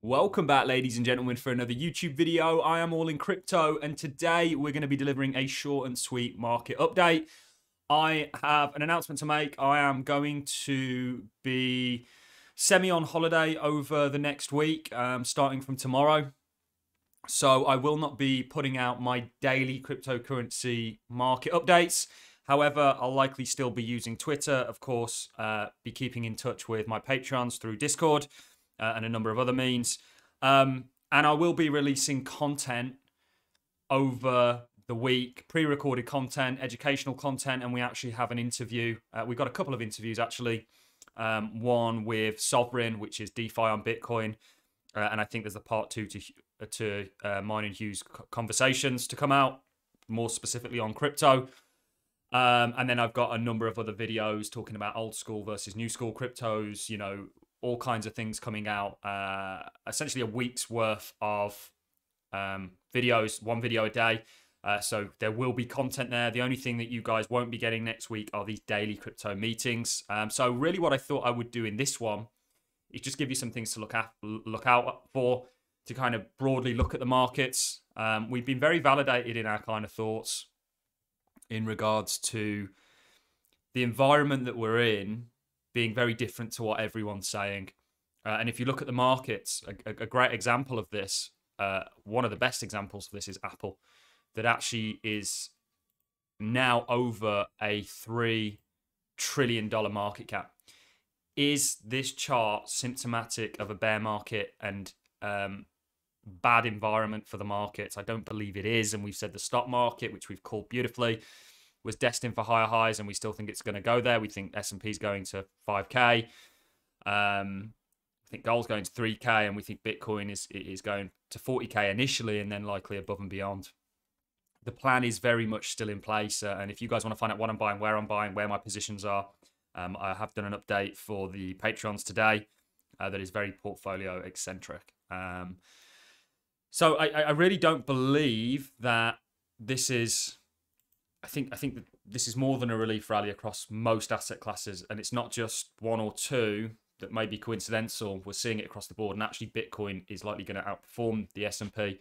Welcome back, ladies and gentlemen, for another YouTube video. I am All in Crypto, and today we're going to be delivering a short and sweet market update. I have an announcement to make. I am going to be semi on holiday over the next week, starting from tomorrow. So I will not be putting out my daily cryptocurrency market updates. However, I'll likely still be using Twitter, of course, be keeping in touch with my Patreons through Discord. And a number of other means. And I will be releasing content over the week, pre-recorded content, educational content, and we actually have an interview. We've got a couple of interviews, actually. One with Sovereign, which is DeFi on Bitcoin. And I think there's a part two to mine and Hugh's conversations to come out, more specifically on crypto. And then I've got a number of other videos talking about old school versus new school cryptos, all kinds of things coming out. Essentially a week's worth of videos, one video a day. So there will be content there. The only thing that you guys won't be getting next week are these daily crypto meetings. So really what I thought I would do in this one is just give you some things to look out for, to kind of broadly look at the markets. We've been very validated in our kind of thoughts in regards to the environment that we're in being very different to what everyone's saying. And if you look at the markets, a great example of this, one of the best examples of this is Apple, that actually is now over a $3 trillion market cap. Is this chart symptomatic of a bear market and bad environment for the markets? I don't believe it is. And we've said the stock market, which we've called beautifully, was destined for higher highs, and we still think it's going to go there. We think S&P is going to 5K. I think gold's going to 3K, and we think Bitcoin is going to 40K initially, and then likely above and beyond. The plan is very much still in place, and if you guys want to find out what I'm buying, where my positions are, I have done an update for the Patreons today that is very portfolio eccentric. So I really don't believe that this is. I think that this is more than a relief rally across most asset classes, and it's not just one or two that may be coincidental. We're seeing it across the board, and actually Bitcoin is likely going to outperform the S&P,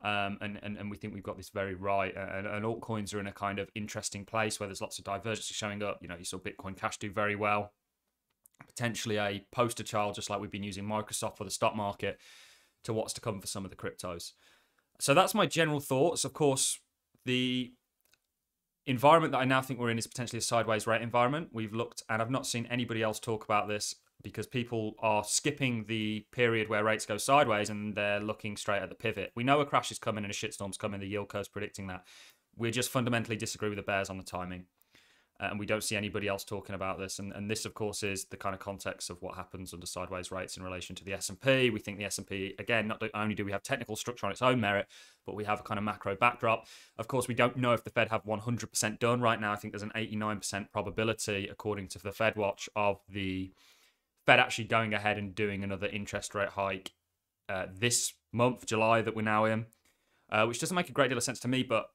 and we think we've got this very right. And altcoins are in a kind of interesting place where there's lots of divergence showing up. You saw Bitcoin Cash do very well, potentially a poster child, just like we've been using Microsoft for the stock market, to what's to come for some of the cryptos. So that's my general thoughts. Of course, the environment that I now think we're in is potentially a sideways rate environment. We've looked, and I've not seen anybody else talk about this, because people are skipping the period where rates go sideways and they're looking straight at the pivot. We know a crash is coming and a shitstorm's coming. The yield curve's predicting that. We just fundamentally disagree with the bears on the timing. And we don't see anybody else talking about this. And this, of course, is the kind of context of what happens under sideways rates in relation to the S&P. We think the S&P, again, not only do we have technical structure on its own merit, but we have a kind of macro backdrop. Of course, we don't know if the Fed have 100% done right now. I think there's an 89% probability, according to the Fed Watch, of the Fed actually going ahead and doing another interest rate hike this month, July, that we're now in, which doesn't make a great deal of sense to me, but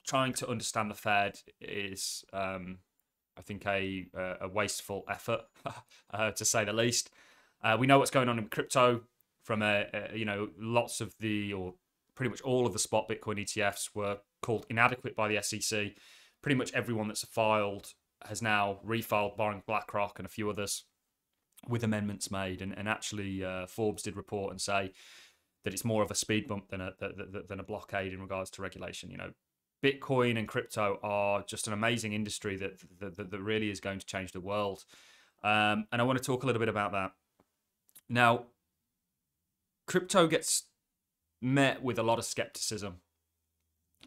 trying to understand the Fed is, I think, a wasteful effort, to say the least. We know what's going on in crypto from lots of or pretty much all of the spot Bitcoin ETFs were called inadequate by the SEC. Pretty much everyone that's filed has now refiled, barring BlackRock and a few others, with amendments made. And actually, Forbes did report and say that it's more of a speed bump than a blockade in regards to regulation. Bitcoin and crypto are just an amazing industry that really is going to change the world. And I want to talk a little bit about that. Now, crypto gets met with a lot of skepticism,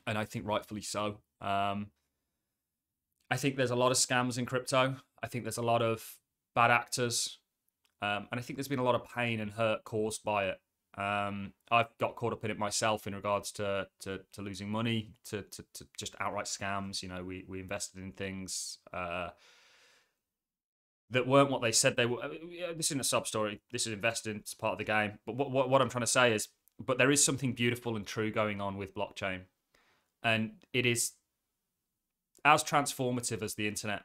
and I think rightfully so. I think there's a lot of scams in crypto. I think there's a lot of bad actors. And I think there's been a lot of pain and hurt caused by it. I've got caught up in it myself in regards to losing money, to just outright scams. We invested in things that weren't what they said they were. This isn't a sub story. This is investing. It's part of the game. But what I'm trying to say is, but there is something beautiful and true going on with blockchain, and it is as transformative as the internet.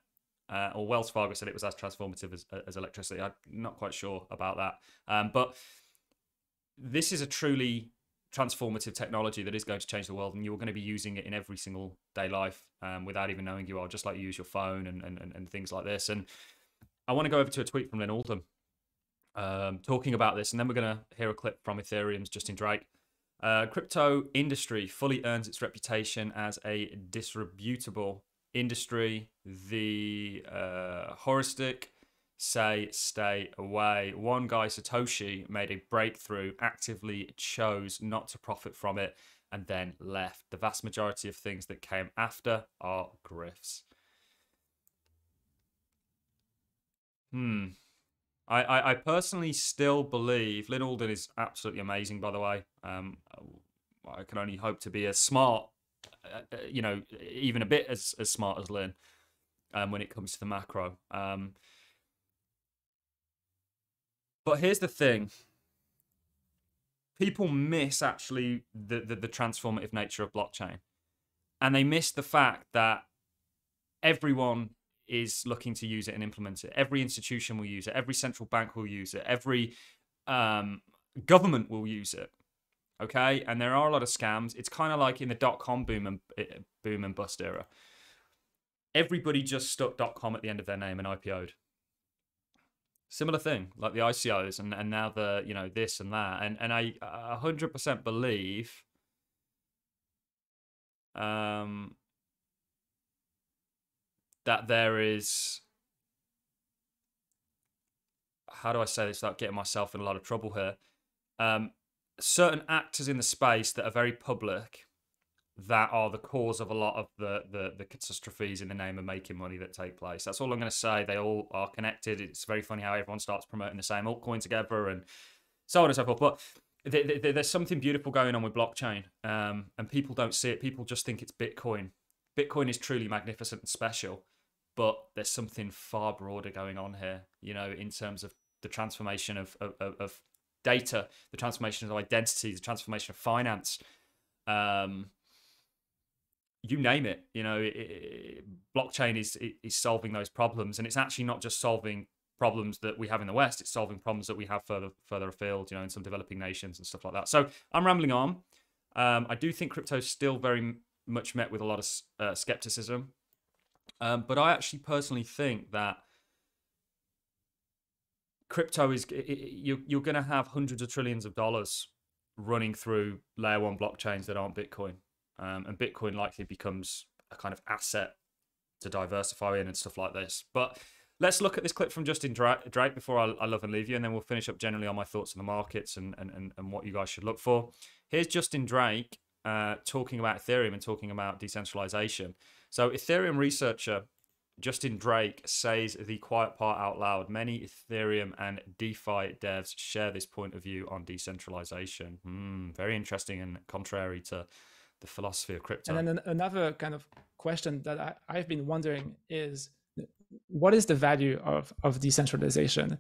Or Wells Fargo said it was as transformative as electricity. I'm not quite sure about that. But this is a truly transformative technology that is going to change the world, and you're going to be using it in every single day life without even knowing you are, just like you use your phone and things like this. And I want to go over to a tweet from Lynn Alden talking about this, and then we're going to hear a clip from Ethereum's Justin Drake. Crypto industry fully earns its reputation as a distributable industry. The heuristic say stay away. One guy, Satoshi, made a breakthrough, actively chose not to profit from it, and then left. The vast majority of things that came after are grifts. I personally still believe Lynn Alden is absolutely amazing, by the way. I can only hope to be as smart, even a bit as smart as Lynn when it comes to the macro. But here's the thing. People miss actually the transformative nature of blockchain. And they miss the fact that everyone is looking to use it and implement it. Every institution will use it. Every central bank will use it. Every government will use it. Okay? And there are a lot of scams. It's kind of like in the .com boom and bust era. Everybody just stuck .com at the end of their name and IPO'd. Similar thing, like the ICOs and now the, this and that. And I 100% believe that there is, how do I say this without getting myself in a lot of trouble here? Certain actors in the space that are very public that are the cause of a lot of the catastrophes in the name of making money that take place. That's all I'm going to say. They all are connected. It's very funny how everyone starts promoting the same altcoin together and so on and so forth. But there's something beautiful going on with blockchain, and people don't see it. People just think it's Bitcoin. Bitcoin is truly magnificent and special, but there's something far broader going on here, in terms of the transformation of data, the transformation of identity, the transformation of finance. You name it, blockchain is solving those problems, and it's actually not just solving problems that we have in the West; it's solving problems that we have further afield, in some developing nations and stuff like that. So I'm rambling on. I do think crypto is still very much met with a lot of skepticism, but I actually personally think that crypto is you're going to have hundreds of trillions of dollars running through layer one blockchains that aren't Bitcoin. And Bitcoin likely becomes a kind of asset to diversify in and stuff like this. But let's look at this clip from Justin Drake before I love and leave you, and then we'll finish up generally on my thoughts on the markets and what you guys should look for. Here's Justin Drake talking about Ethereum and talking about decentralization. So Ethereum researcher Justin Drake says the quiet part out loud. Many Ethereum and DeFi devs share this point of view on decentralization. Very interesting and contrary to the philosophy of crypto. And then another kind of question that I've been wondering is, what is the value of decentralization?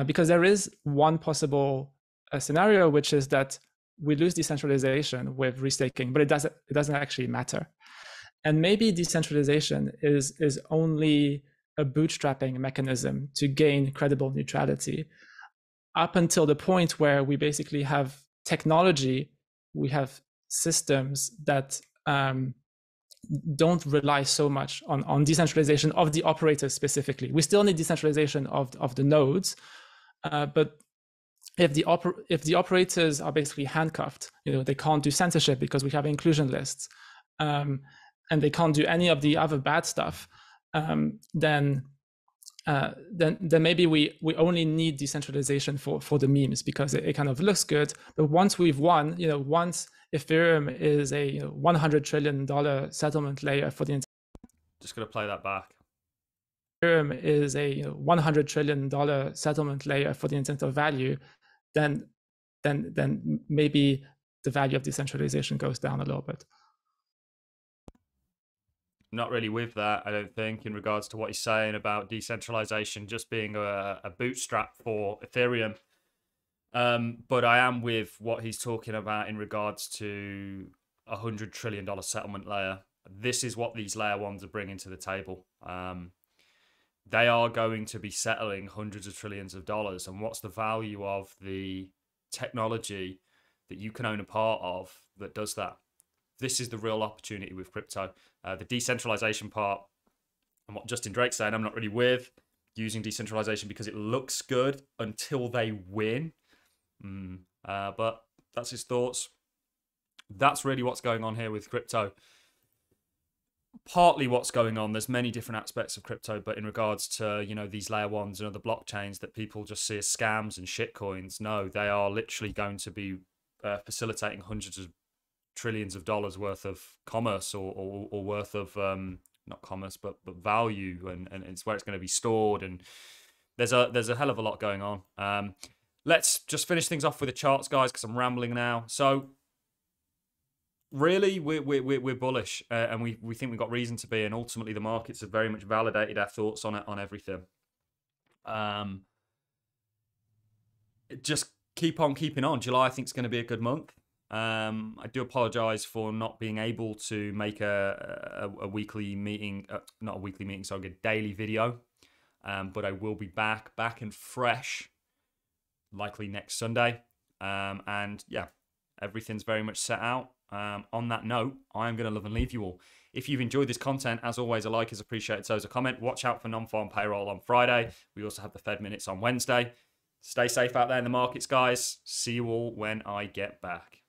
Because there is one possible scenario, which is that we lose decentralization with restaking, but it doesn't actually matter. And maybe decentralization is only a bootstrapping mechanism to gain credible neutrality up until the point where we basically have technology, we have systems that don't rely so much on decentralization of the operators specifically. We still need decentralization of the nodes, but if the operators are basically handcuffed, they can't do censorship because we have inclusion lists, and they can't do any of the other bad stuff, then maybe we only need decentralization for the memes because it kind of looks good. But once we've won, once Ethereum is a $100 trillion settlement layer for the entire. Just gonna play that back. Ethereum is a $100 trillion settlement layer for the intent of value, then maybe the value of decentralization goes down a little bit. Not really with that, I don't think, in regards to what he's saying about decentralization just being a bootstrap for Ethereum. But I am with what he's talking about in regards to a $100 trillion settlement layer. This is what these layer ones are bringing to the table. They are going to be settling hundreds of trillions of dollars. And what's the value of the technology that you can own a part of that does that. This is the real opportunity with crypto. The decentralization part, and what Justin Drake's saying, I'm not really with using decentralization because it looks good until they win. But that's his thoughts. That's really what's going on here with crypto. Partly what's going on, there's many different aspects of crypto, but in regards to, you know, these layer ones and other blockchains that people just see as scams and shitcoins, no, they are literally going to be facilitating hundreds of trillions of dollars worth of commerce or worth of not commerce but value, and it's where it's going to be stored, and there's a hell of a lot going on. Let's just finish things off with the charts, guys, because I'm rambling now. So really, we're bullish, and we think we've got reason to be, and ultimately the markets have very much validated our thoughts on it, on everything. Just keep on keeping on. July, I think, is going to be a good month. I do apologize for not being able to make a weekly meeting, not a weekly meeting, so I'll get a daily video. But I will be back and fresh, likely next Sunday. And yeah, everything's very much set out. On that note, I am going to love and leave you all. If you've enjoyed this content, as always, a like is appreciated, so is a comment. Watch out for non-farm payroll on Friday. We also have the Fed minutes on Wednesday. Stay safe out there in the markets, guys. See you all when I get back.